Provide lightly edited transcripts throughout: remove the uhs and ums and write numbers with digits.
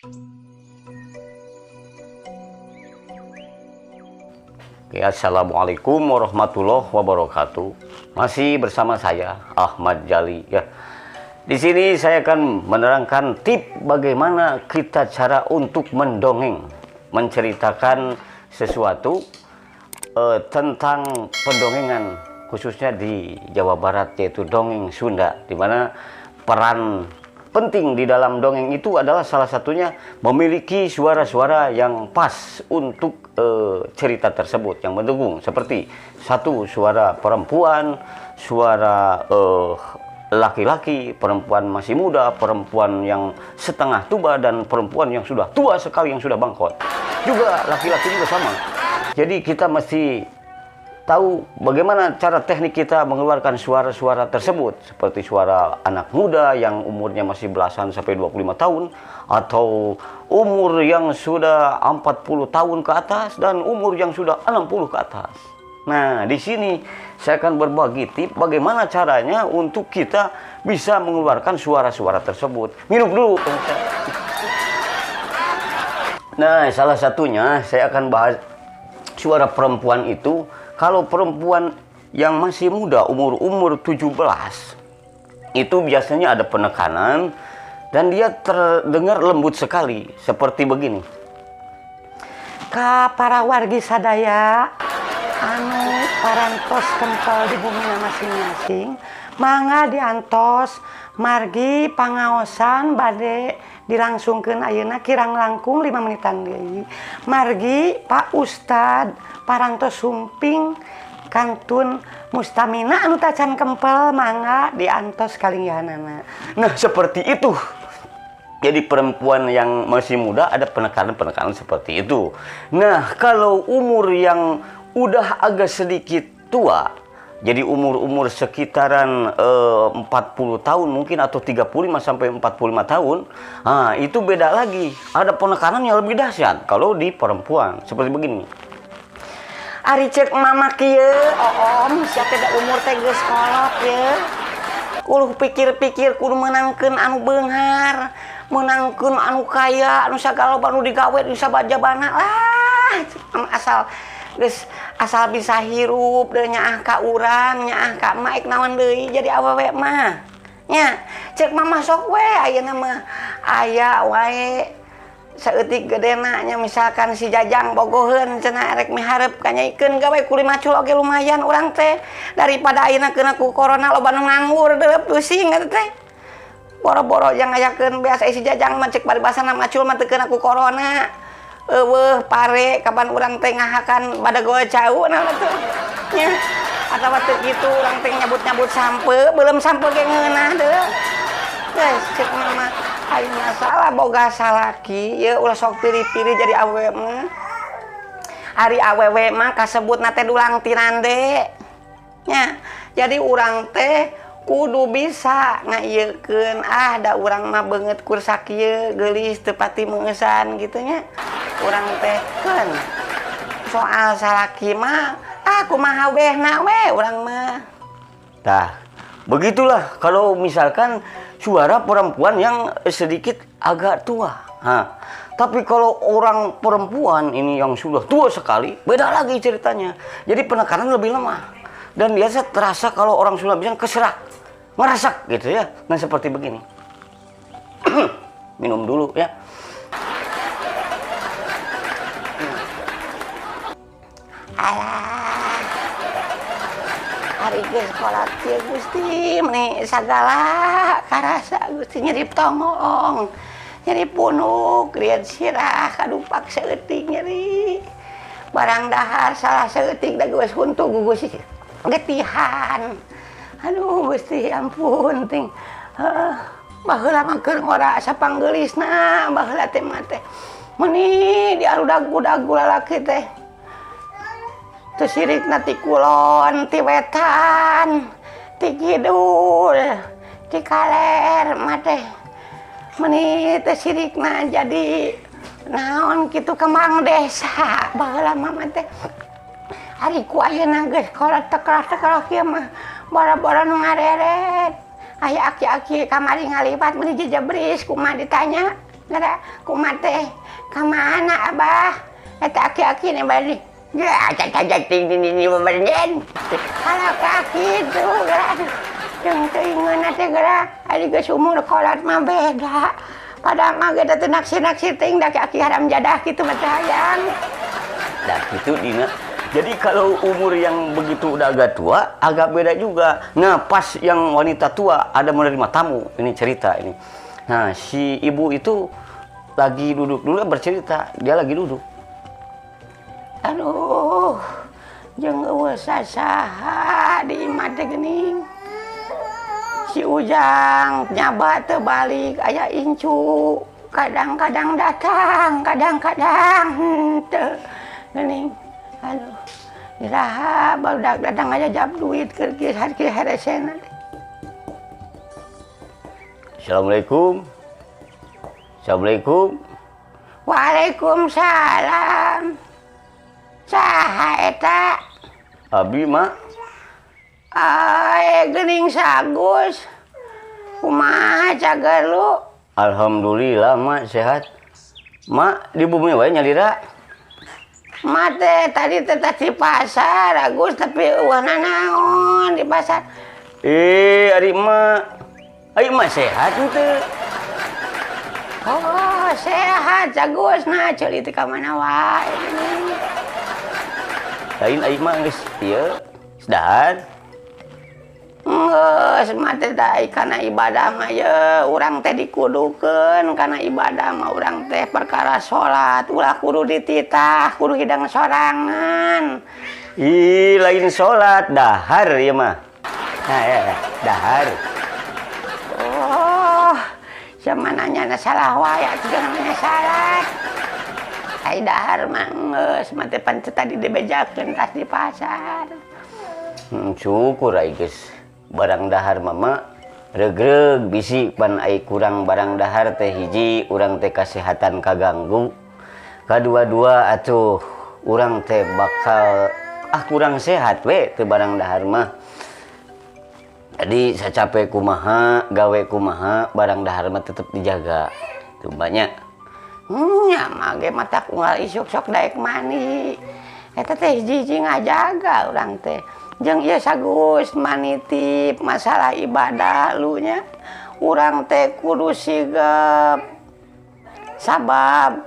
Oke, assalamualaikum warahmatullahi wabarakatuh. Masih bersama saya Ahmad Jali ya. Di sini saya akan menerangkan tip bagaimana kita cara untuk mendongeng, menceritakan sesuatu tentang pendongengan khususnya di Jawa Barat, yaitu dongeng Sunda, di mana peran penting di dalam dongeng itu adalah salah satunya memiliki suara-suara yang pas untuk cerita tersebut, yang mendukung, seperti satu suara perempuan, suara laki-laki, perempuan masih muda, perempuan yang setengah tua, dan perempuan yang sudah tua sekali, yang sudah bangkrut. Juga laki-laki juga sama. Jadi kita mesti tahu bagaimana cara teknik kita mengeluarkan suara-suara tersebut, seperti suara anak muda yang umurnya masih belasan sampai 25 tahun, atau umur yang sudah 40 tahun ke atas, dan umur yang sudah 60 ke atas. Nah, di sini saya akan berbagi tip bagaimana caranya untuk kita bisa mengeluarkan suara-suara tersebut. Minum dulu. Nah, salah satunya saya akan bahas suara perempuan itu. Kalau perempuan yang masih muda, umur 17, itu biasanya ada penekanan dan dia terdengar lembut sekali, seperti begini. Ka para wargi sadaya anu parantos kempel di bumi masing-masing, mangga diantos margi pangaosan bade dilangsungkeun ayeuna kirang langkung 5 menitan deui. Margi Pak Ustad parantos sumping kantun mustamina anu tacan kempel mangga diantos kalinggihanana. Nah, seperti itu. Jadi perempuan yang masih muda ada penekanan-penekanan seperti itu. Nah, kalau umur yang udah agak sedikit tua, jadi umur sekitaran 40 tahun mungkin, atau 35 sampai 45 tahun, nah, itu beda lagi. Ada penekanan yang lebih dahsyat kalau di perempuan, seperti begini. Ari cek mama kieu, om, sia teh da umur teh geus kolot ye. Kudu pikir-pikir kudu meunangkeun anu beunghar, meunangkeun anu kaya, anu sagala anu digawe di sabajabana lah. Asal bisa hirup deui nyaah ka urang, nyaah ka maek naon deui jadi awewe mah. Nya, cek mama sok we ayeuna mah aya wae saeutik gedena nya, misalkan si Jajang bogoheun cenah rek miharep kanyaikeun gawe kuli macul oge lumayan urang teh, daripada ayeuna kena ku corona loba nu nganggur deuleup pusing eta teh. Boro-boro yang ngayakeun biasa si Jajang mah cek paribasana macul mah teu kena ku corona. Eueuh pare kapan urang teh ngahakan bada goe cau naon atuh nya, atawa teu kitu urang teh nyabut-nyabut sampe, belum sampe ge ngeunah deuleu. Guys, cek mama ayeuna salah boga salaki ye ulah sok pilih-pilih jadi awewe mah. Ari awewe mah kasebutna teh dulang tirande nya. Jadi urang teh kudu bisa ngaieukeun, da urang mah beungeut kursa kieu geulis teu pati meungesan gitu nya. Urang teh keun soal salaki mah kumaha wehna we urang mah. Tah, begitulah kalau misalkan suara perempuan yang sedikit agak tua. Nah, tapi kalau orang perempuan ini yang sudah tua sekali, beda lagi ceritanya. Jadi penekanan lebih lemah. Dan biasa terasa kalau orang Sunda bilang keserak, ngerasak gitu ya. Nah, seperti begini. Minum dulu ya. Alah, hari geus kolat kieu Gusti, meni sagala karasa Gusti, nyeri tongong, nyeri punuk, liat sirah, kadupak saeutik nyeri. Barang dahar salah saeutik da geus huntu gugus getihan. Aduh Gusti ampun ting. Baheula mah keur ngora sapanggelisna, baheula teh mah teh meuni diarudagu-dagu lalaki teh. Tu sirikna ti kulon, ti wetan, ti kidul, ti kaler mah teh. Meuni teh sirikna jadi naon kitu kembang desa. Baheula mah teh ari ku ayeuna geus kolot tekelah kieu mah bara-bara nu ngareret. Aya aki-aki kamari ngaliwat meuni jejebris kumaha ditanya. Gara kumaha teh kamana abah eta aki-aki nih bari ya cacak ting ini beberjen kalau kaki itu gara jeung teuingeunna teh gara ari geus umur kolot mah beda padahal mah geus teu naksir-naksir ting da aki haram jadah kitu mah teh hayang Nah gitu Dina. Jadi kalau umur yang begitu udah agak tua, agak beda juga. Nah pas yang wanita tua ada menerima tamu, ini cerita ini. Nah si ibu itu lagi duduk dulu bercerita, dia lagi duduk. Aduh, jeung eueuh sasaha di imah teh geuning. Si Ujang nyaba teu balik, aya incu. Kadang-kadang datang, kadang-kadang henteu. Geuning. Aduh. Iraha barudak datang aja jab duit keur kieu haresena. Assalamualaikum. Assalamualaikum. Waalaikumsalam. Saha eta? Abi mak. Geuning sagus. Kumaha cager lu? Alhamdulillah mak sehat. Mak di bumi wae nyalira. Mate tadi teteh di pasar, Agus tapi uana naon di pasar. Ari mak sehat henteu. Oh, sehat Agus nah ceuli teh ka mana wae. Lain ari mak geus ieu sedahar. Geus mate da kana ibadah mah ye urang teh dikudukeun kana ibadah mah urang teh perkara salat ulah kudu dititah kudu hidang sorangan. Ih lain salat dahar ieu mah. Nah ya, dahar. Oh, sama nanya salah wae atuh namanya salat. Ai dahar mah geus mate pancet tadi dibejakeun tas di pasar. Syukur ai geus. Barang dahar mama regreg bisi pan ai kurang barang dahar teh hiji urang teh kasehatan kaganggu kadua-dua atuh urang teh bakal kurang sehat we teu barang dahar mah jadi sacape kumaha gawe kumaha barang dahar mah tetep dijaga tuh banyak nya mah ge mata unggal isuk sok daek mani eta teh hiji-hiji ngajaga urang teh jeung ieu sagus manitip masalah ibadah lu nya urang teh kudu sigep sabab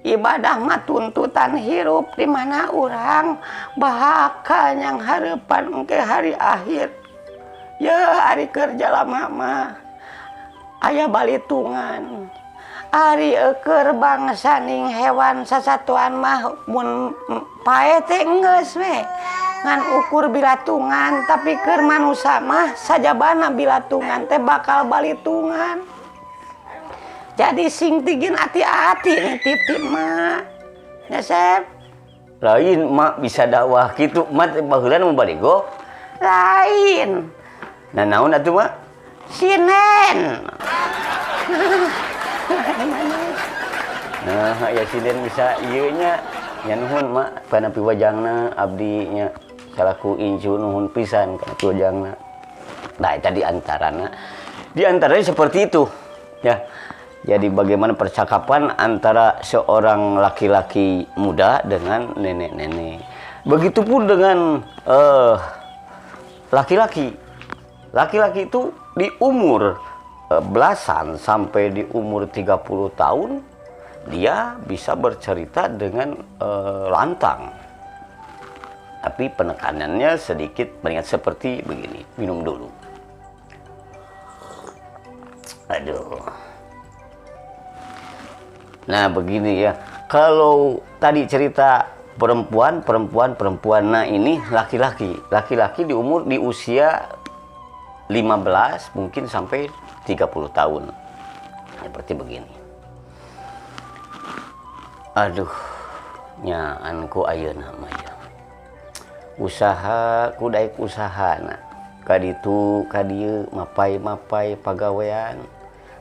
ibadah mah tuntutan hirup di mana urang bakal yang hareupan engke hari akhir ye ari kerja lama mah aya balitungan ari eukeur bangsa ning hewan sasatuan mah mun pae teh geus we ngan ukur bilatungan tapi keur manusia mah sajabana bilatungan teh bakal balitungan jadi sing tigin hati-hati nitip-tip mah ya Sep lain mak bisa dakwah kitu mak baheula nu baligo lain nah naon atuh mak sinen nah ya sinen bisa ieu nya nya nuhun mak panapi wajangna abdi nya salaku incu nuhun pisan kana wajangna nah eta di antaranya seperti itu ya jadi bagaimana percakapan antara seorang laki-laki muda dengan nenek-nenek begitupun dengan laki-laki itu di umur belasan sampai di umur 30 tahun dia bisa bercerita dengan lantang. Tapi penekanannya sedikit mengingat seperti begini. Minum dulu. Aduh. Nah begini ya. Kalau tadi cerita perempuan. Nah ini laki-laki. Laki-laki di usia 15 mungkin sampai 30 tahun. Seperti begini. Aduh. Nyaanku ayeuna mah ya. Usaha kudaek usahana kaditu kadieu mapai pagawean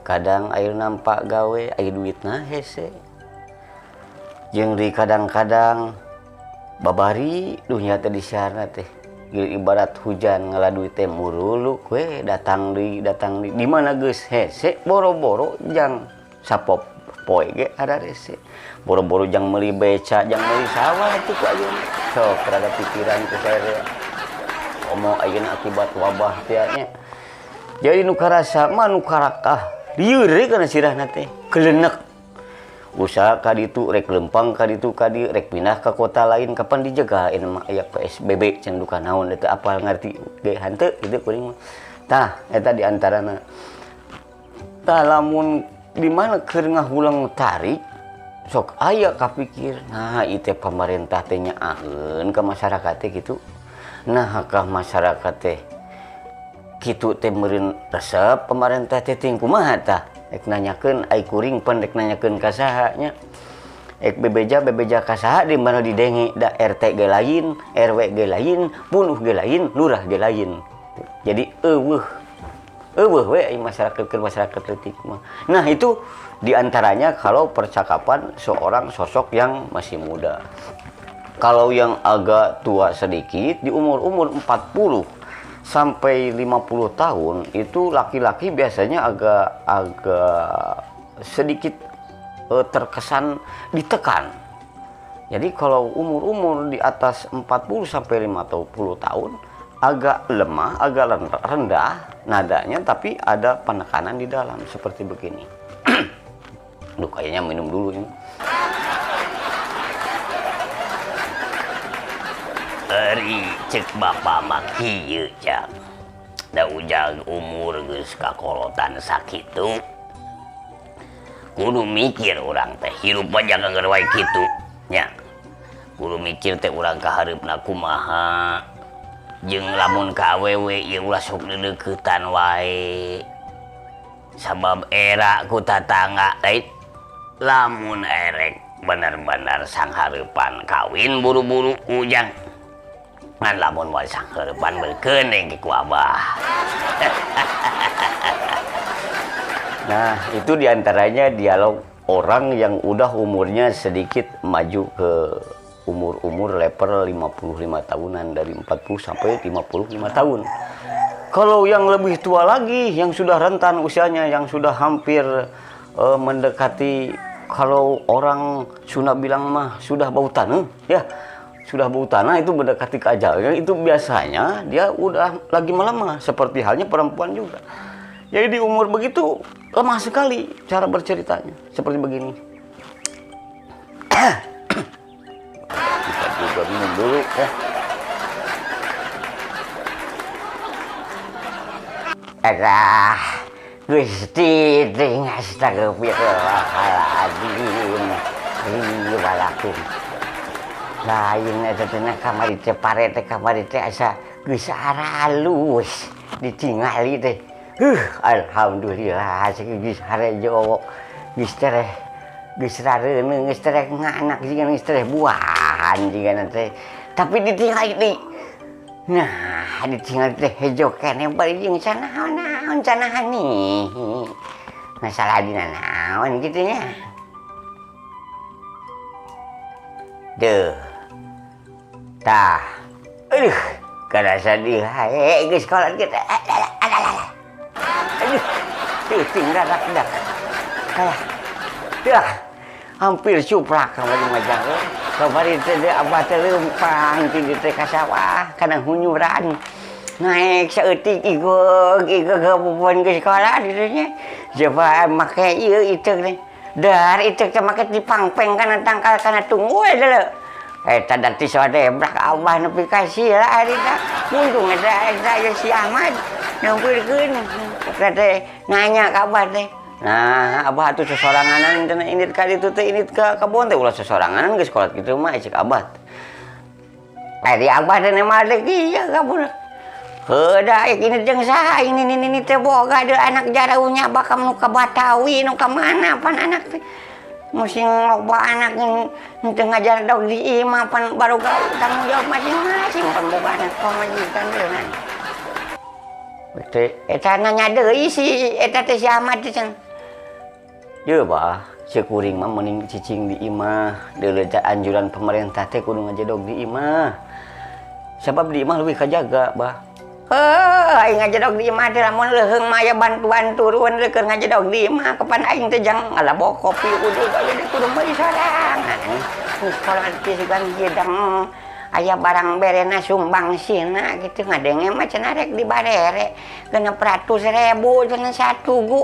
kadang aya nampak gawe aya duitna hese jeung di kadang-kadang babari dunya teh disiarna teh ibarat hujan ngaladuy teh muruluk we datang deui di mana geus hese boro-boro jang sapop poe ge ada rese. Boro-boro jang meuli beca, jang meuli sawah atuh ku ayeuna. Sok rada pikiran ku saya. Omong ayeuna akibat wabah teh nya. Jadi nu karasa mah nu karakah lieur kana sirahna teh, kelenek. Usaha ka ditu rek lempang ka ditu ka dieu rek pindah ka kota lain kapan dijagain mah aya PSBB can duka naon eta apal ngarti ge hanteu kitu kuring mah. Tah eta di antarana. Tah lamun di mana keur ngahulang tarik sok aya kapikir nah ieu teh pamarentah teh nyaaheun ka masyarakat teh kitu. Nah ka masyarakat teh kitu teh meureun resep pamarentah teh ting kumaha tah? Ek nanyakeun ai kuring pan rek nanyakeun ka saha nya. Ek bebeja ka saha di mana didenge da RT ge lain, RW ge lain, puluh ge lain, lurah ge lain. Jadi eueuh we masyarakat ke masyarakat leutik mah. Nah itu diantaranya kalau percakapan seorang sosok yang masih muda. Kalau yang agak tua sedikit di umur 40 sampai 50 tahun itu laki-laki biasanya agak sedikit terkesan ditekan. Jadi kalau umur-umur di atas 40 sampai 50 tahun agak lemah, agak rendah nadanya, tapi ada penekanan di dalam seperti begini. Duh, kayaknya minum dulu ini. Ari cek bapak mah kieu cak. Da ujang umur geus kakolotan sakitu. Kudu mikir urang teh hirup mah jangan ngeur wae kitu nya. Kudu mikir teh urang ka hareupna kumaha. Jeung lamun ka awewe ieu ulah sok deukeutan wae. Sabab era ku tatangga teh lamun erek bener-bener sang hareupan kawin buru-buru ujang. Ngan lamun wae sang hareupan berkeuneng ku abah. Nah, itu diantaranya dialog orang yang udah umurnya sedikit maju ke umur level 55 tahunan, dari 40 sampai 55 tahun. Kalau yang lebih tua lagi, yang sudah rentan usianya, yang sudah hampir mendekati, kalau orang Sunda bilang mah sudah bau tanah, ya. Sudah bau tanah itu mendekati ke ajalnya, itu biasanya dia udah lagi melemah, seperti halnya perempuan juga. Jadi di umur begitu lemah sekali cara berceritanya, seperti begini. Kita juga minum dulu ya. Adah, Gusti ting astagfirullahaladzim. Riwalakum. Lain eta teh kamari teh parete kamari teh asa geus aralus ditingali teh. Alhamdulillah geus harejo geus teh geus rareuneu geus teh nganak jiga geus teh buahan jiga teh. Tapi ditingali deui. Nah, ditingali teh hejo keneh bari jeung sanaon canahan nih. Masalah dina naon kitu nya. Duh. Tah, karasa di hae geus kolot kita. Aduh, teuting dadak-dak. Dah, hampir cuplak kamari majang. Kamari teh abah teh leumpang ti dieu teh ka sawah kana hunyuran. Naik saeutik igog gabubun geus sekolah dieu nya. Coba make ieu iteuk teh. Dar iteuk teh make dipangpeng kana tangkal kana tunggu we deuleu. Eta dati sodebrak abah nepi ka sila arina. Mundung eta si Ahmad nyampeurkeun. Teh nanya ka abah teh. Nah, abah atuh sesoranganan cenah indit ka ditu teh indit ka kebon teh ulah sesoranganan geus kolot kitu mah cek abah. Ari abah teh madeg ieu kabur. Heuda ini jeung saha ini teh boga deui anak jaraunya bakal nu ka Batawi nu ka mana pan anak teh. Musim loba anak teu ngajar dog di imah pan baru gaul tanggung jawab masing-masing pan boga anak pamajikan deungan. Teh eta nanya deui si eta teh si Ahmad teh cenah. Ye bah, cekuring mah mending cicing di imah, deuleu teh anjuran pemerintah teh kudu ngajadog di imah. Sebab di imah leuwih kajaga, bah. Aing ngajedog di imah teh lamun leuheung mah aya bantuan turun keur ngajedog di imah kapan aing teh jang ngalaboh kopi udug aya di kudu meuli sorangan. Kalau disigan jedang aya barang berena sumbangsina gitu ngadenge mah cenah rek dibarere 600.000 cenah satu gu.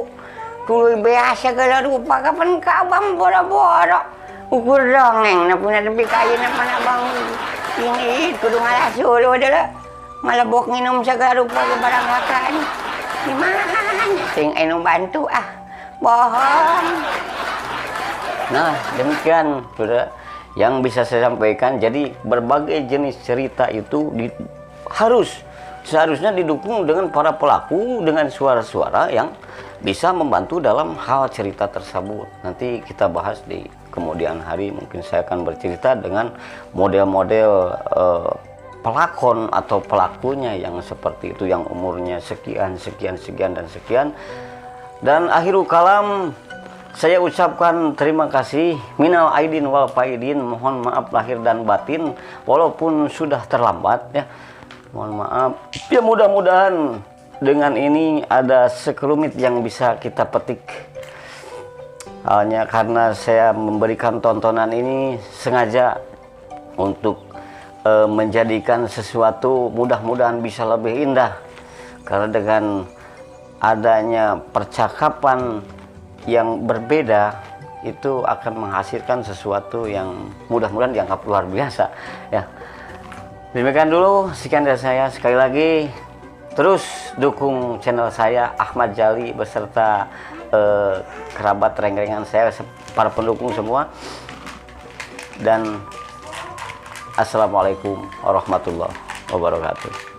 Tuluy beasa segala rupa kapan ka abang boro-boro. Ukur dongeng na puna tepi kayeuna pana abang ini kudu ngalasul deuleu. Malah bok nginum segala rupa ke barang lakaan. Gimana? Sing anu bantu bohong. Nah, demikian saudara yang bisa saya sampaikan. Jadi berbagai jenis cerita itu seharusnya didukung dengan para pelaku dengan suara-suara yang bisa membantu dalam hal cerita tersebut. Nanti kita bahas di kemudian hari, mungkin saya akan bercerita dengan model-model pelakon atau pelakunya yang seperti itu, yang umurnya sekian dan sekian. Dan akhirul kalam, saya ucapkan terima kasih minal aidin wal faidin, mohon maaf lahir dan batin walaupun sudah terlambat ya, mohon maaf ya. Mudah-mudahan dengan ini ada sekelumit yang bisa kita petik. Hanya karena saya memberikan tontonan ini sengaja untuk menjadikan sesuatu mudah-mudahan bisa lebih indah, karena dengan adanya percakapan yang berbeda itu akan menghasilkan sesuatu yang mudah-mudahan dianggap luar biasa ya. Demikian dulu, sekian dari saya. Sekali lagi terus dukung channel saya Ahmad Jali beserta kerabat rengrengan saya, para pendukung semua, dan Assalamualaikum warahmatullahi wabarakatuh.